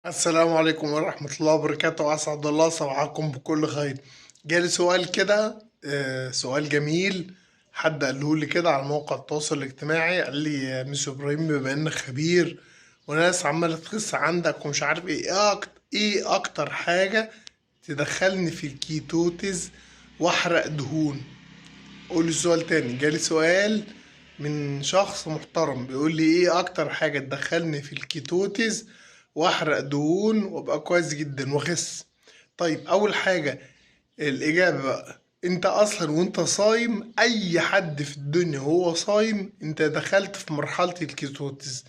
السلام عليكم ورحمة الله وبركاته. أسعد الله صباحكم بكل خير. جالي سؤال كده، سؤال جميل. حد قاله لي كده على موقع التواصل الاجتماعي، قال لي يا ميس إبراهيم بما إنك خبير وناس عمالة تخس عندك ومش عارف إيه أكتر حاجة تدخلني في الكيتوتيز وأحرق دهون. قول لي السؤال تاني. جالي سؤال من شخص محترم بيقول لي ايه اكتر حاجة تدخلني في الكيتوتيز واحرق دهون وابقى كويس جدا واخس. طيب اول حاجة الاجابة بقى، انت اصلا وانت صايم، اي حد في الدنيا هو صايم انت دخلت في مرحلة الكيتوتيز.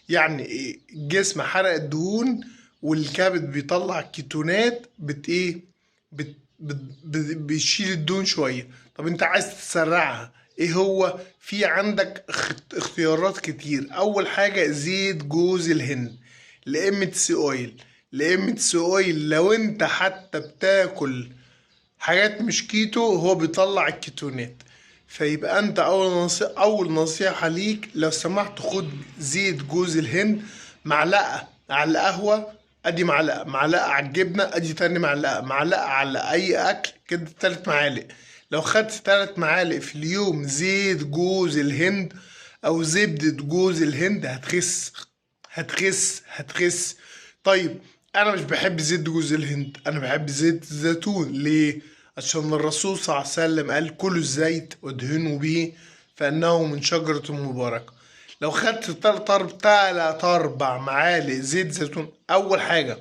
يعني ايه؟ الجسم حرق الدهون والكبد بيطلع كيتونات بت ايه بت بت بيشيل الدهون شوية. طب انت عايز تسرعها، ايه هو؟ في عندك اختيارات كتير. اول حاجة زيت جوز الهند، الام سي اويل. الام سي اويل لو انت حتى بتاكل حاجات مش كيتو هو بيطلع الكيتونات. فيبقى انت اول نصيحة ليك لو سمحت خد زيت جوز الهند، معلقة على القهوة، ادي معلقة على الجبنة، ادي تاني معلقة على اي اكل كده، 3 معالق. لو خدت 3 معالق في اليوم زيت جوز الهند او زبدة جوز الهند هتخس هتخس. طيب انا مش بحب زيت جوز الهند، انا بحب زيت الزيتون. ليه؟ عشان الرسول صلى الله عليه وسلم قال كلوا الزيت وادهنوا به فانه من شجرة مباركة. لو خدت تلات اربع معالق زيت زيتون، اول حاجة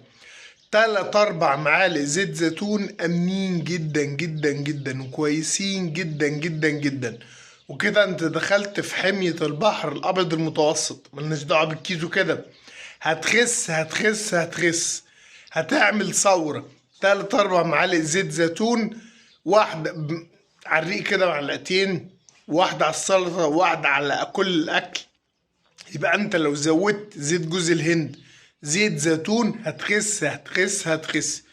3 4 معالق زيت زيتون امنين جدا جدا جدا وكويسين جدا جدا جدا. وكده انت دخلت في حمية البحر الابيض المتوسط، ملناش دعوة بالكيتو كده. هتخس. هتعمل ثورة. 3 4 معالق زيت زيتون، واحدة على الريق كده معلقتين، واحدة على السلطة، واحدة على كل الأكل. يبقى أنت لو زودت زيت جوز الهند زيت زيتون هتخس.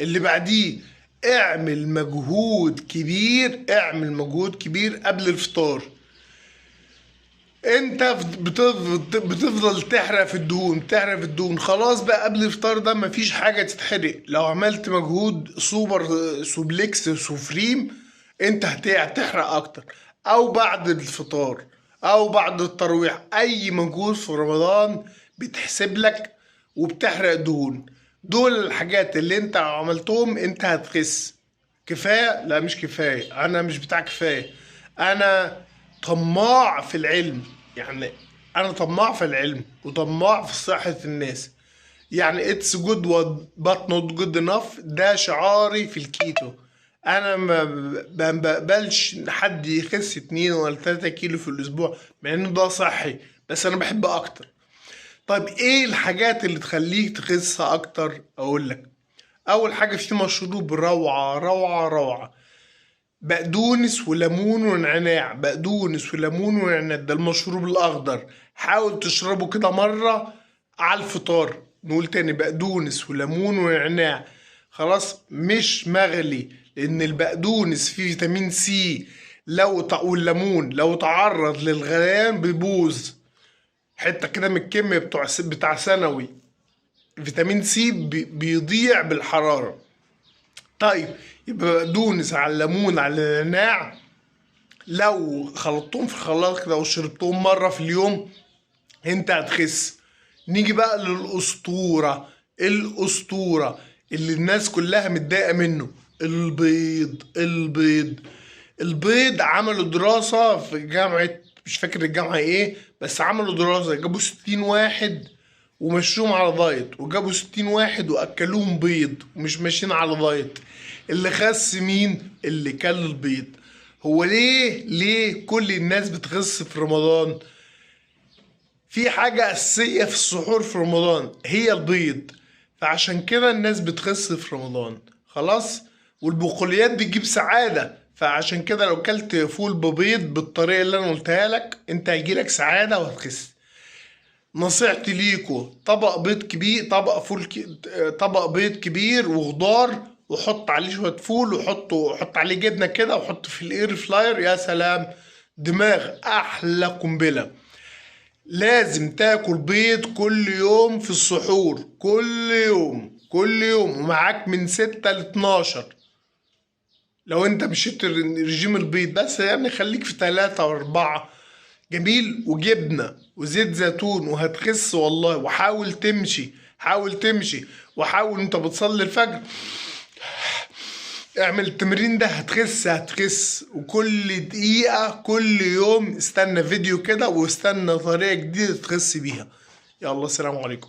اللي بعديه اعمل مجهود كبير قبل الفطار. انت بتفضل تحرق في الدهون. خلاص بقى قبل الفطار ده مفيش حاجة تتحرق. لو عملت مجهود سوبر سوبليكس سوفريم انت هتحرق اكتر. او بعد الفطار او بعد الترويح، اي مجهود في رمضان بتحسب لك وبتحرق دهون. دول الحاجات اللي انت لو عملتهم انت هتخس. كفاية؟ لا مش كفاية، انا مش بتاع كفاية. انا طماع في العلم. يعني انا طماع في العلم وطماع في صحة الناس. يعني اتس جود but not good enough، ده شعاري في الكيتو. انا ما بقبلش حد يخس 2 ولا 3 كيلو في الاسبوع مع انه ده صحي، بس انا بحب اكتر. طيب ايه الحاجات اللي تخليك تخس اكتر؟ اقول لك. اول حاجة في مشروب روعة، بقدونس وليمون ونعناع. ده المشروب الاخضر. حاول تشربه كده مرة على الفطار. نقول تاني بقدونس وليمون ونعناع. خلاص مش مغلي، لان البقدونس فيه فيتامين سي. والليمون لو تعرض للغليان بيبوظ. حتة كده من الكيمياء بتاع ثانوي. فيتامين سي بيضيع بالحرارة. طيب يبقى بقدونس على الليمون على النعناع، لو خلطتهم في الخلاط كده وشربتهم مرة في اليوم انت هتخس. نيجي بقى الأسطورة اللي الناس كلها متضايقة منه، البيض. عملوا دراسة في جامعة، مش فاكر الجامعة ايه، بس عملوا دراسة جابوا 60 واحد ومشوهم على دايت، وجابوا 60 واحد وأكلوهم بيض ومش ماشيين على دايت. اللي خس مين؟ اللي كل البيض. هو ليه كل الناس بتخس في رمضان؟ في حاجة أساسية في السحور في رمضان هي البيض، فعشان كده الناس بتخس في رمضان. خلاص. والبقوليات بتجيب سعادة، فعشان كده لو كلت فول ببيض بالطريقة اللي أنا قلتها لك أنت هيجيلك سعادة وهتخس. نصيحتي ليكوا طبق بيض كبير، طبق بيض كبير وخضار، وحط عليه شوية فول، وحط عليه جبنة كده، وحط في الاير فلاير. يا سلام، دماغ احلى قنبلة. لازم تاكل بيض كل يوم في السحور، كل يوم كل يوم، ومعاك من 6 ل 12. لو انت مشيت رجيم البيض بس، يعني خليك في 3 و4. جميل. وجبنة وزيت زيتون وهتخس والله. وحاول تمشي، حاول تمشي، وحاول انت بتصلي الفجر اعمل التمرين ده، هتخس هتخس. وكل دقيقة كل يوم استنى فيديو كده، واستنى طريقة جديدة تخس بيها. يلا، السلام عليكم.